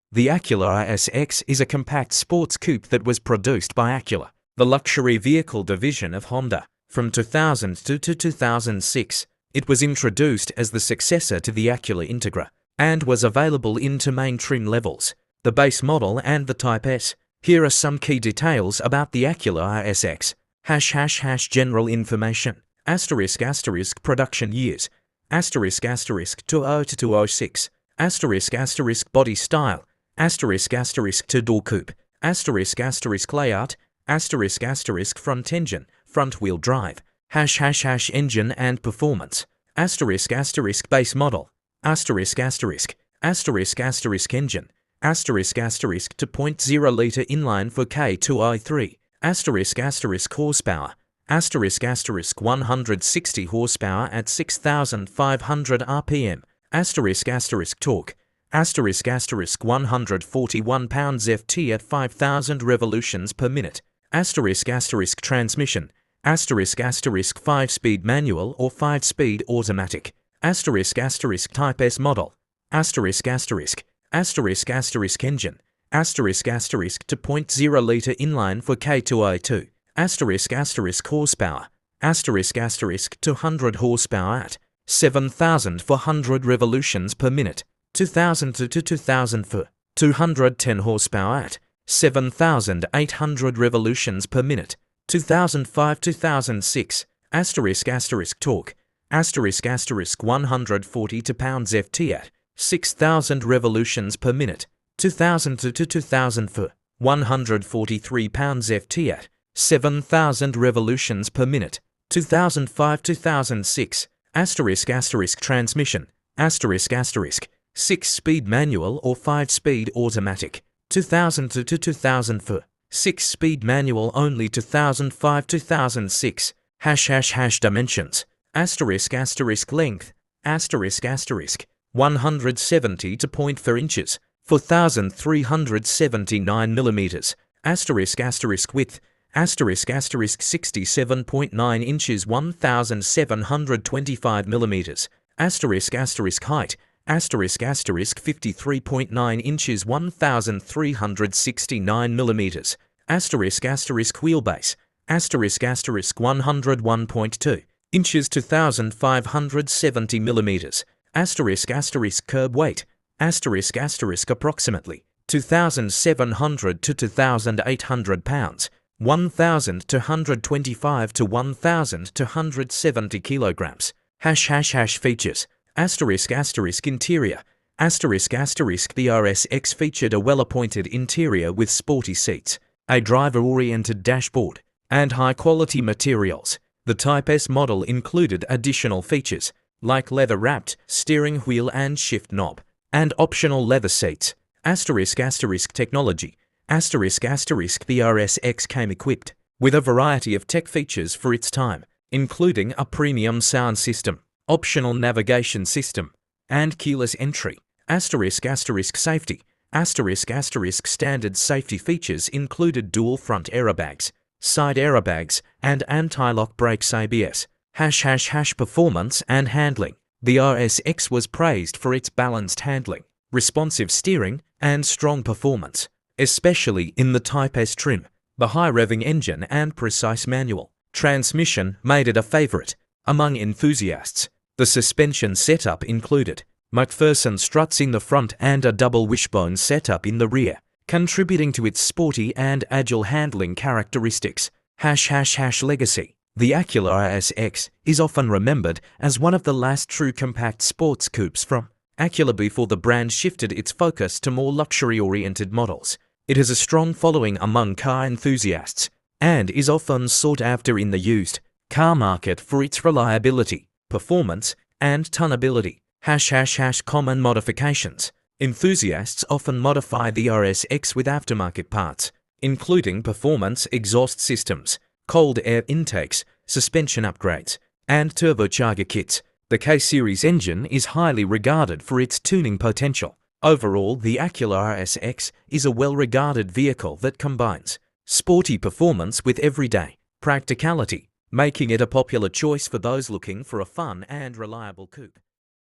The Acura RSX is a compact sports coupe that was produced by Acura, the luxury vehicle division of Honda. From 2002 to 2006, it was introduced as the successor to the Acura Integra and was available in two main trim levels, the base model and the Type S. Here are some key details about the Acura RSX. General information. Production years. 2000-2006. Body style. Two-door coupe. Layout. Front engine. Front-wheel drive. Engine and performance. Base model. Engine. 2.0-litre inline for K2i3. Horsepower. 160 horsepower at 6,500 RPM. Torque. 141 pounds-ft at 5,000 revolutions per minute. Transmission. 5-speed manual or 5-speed automatic. Type S model. Engine. 2.0-litre inline for K2i2. Horsepower. 200 horsepower at 7,400 revolutions per minute. 2000 to 2004. 210 horsepower at 7,800 revolutions per minute. 2005-2006. Torque. 140 pounds-ft at 6,000 revolutions per minute. 2000 to 2004. 143 pounds-ft at 7,000 revolutions per minute. 2005-2006. Transmission. 6-speed manual or 5-speed automatic. 2000 to 2004. 6-speed manual only. 2005-2006. Dimensions. Length. 170.4 inches. 4,379 millimeters. Width. 67.9 inches. 1,725 millimeters. Height. 53.9 inches. 1,369 millimeters. Wheelbase. 101.2 inches. 2,570 millimeters. Curb weight. Approximately 2,700 to 2,800 pounds. 1,225 to 1,270 kilograms. Features. Interior. The RSX featured a well-appointed interior with sporty seats, a driver-oriented dashboard, and high-quality materials. The Type S model included additional features, like leather-wrapped steering wheel and shift knob, and optional leather seats. Technology. The RSX came equipped with a variety of tech features for its time, including a premium sound system, optional navigation system, and keyless entry. Safety. Standard safety features included dual front airbags, side airbags, and anti-lock brakes. ABS. Performance and handling. The RSX was praised for its balanced handling, responsive steering, and strong performance, especially in the Type S trim. The high-revving engine and precise manual transmission made it a favorite among enthusiasts. The suspension setup included McPherson struts in the front and a double wishbone setup in the rear, contributing to its sporty and agile handling characteristics. Legacy. The Acura RSX is often remembered as one of the last true compact sports coupes from Acura before the brand shifted its focus to more luxury-oriented models. It has a strong following among car enthusiasts and is often sought after in the used car market for its reliability, performance, and turnability. Common modifications. Enthusiasts often modify the RSX with aftermarket parts, including performance exhaust systems, cold air intakes, suspension upgrades, and turbocharger kits. The K-Series engine is highly regarded for its tuning potential. Overall, the Acura RSX is a well-regarded vehicle that combines sporty performance with everyday practicality, making it a popular choice for those looking for a fun and reliable coupe.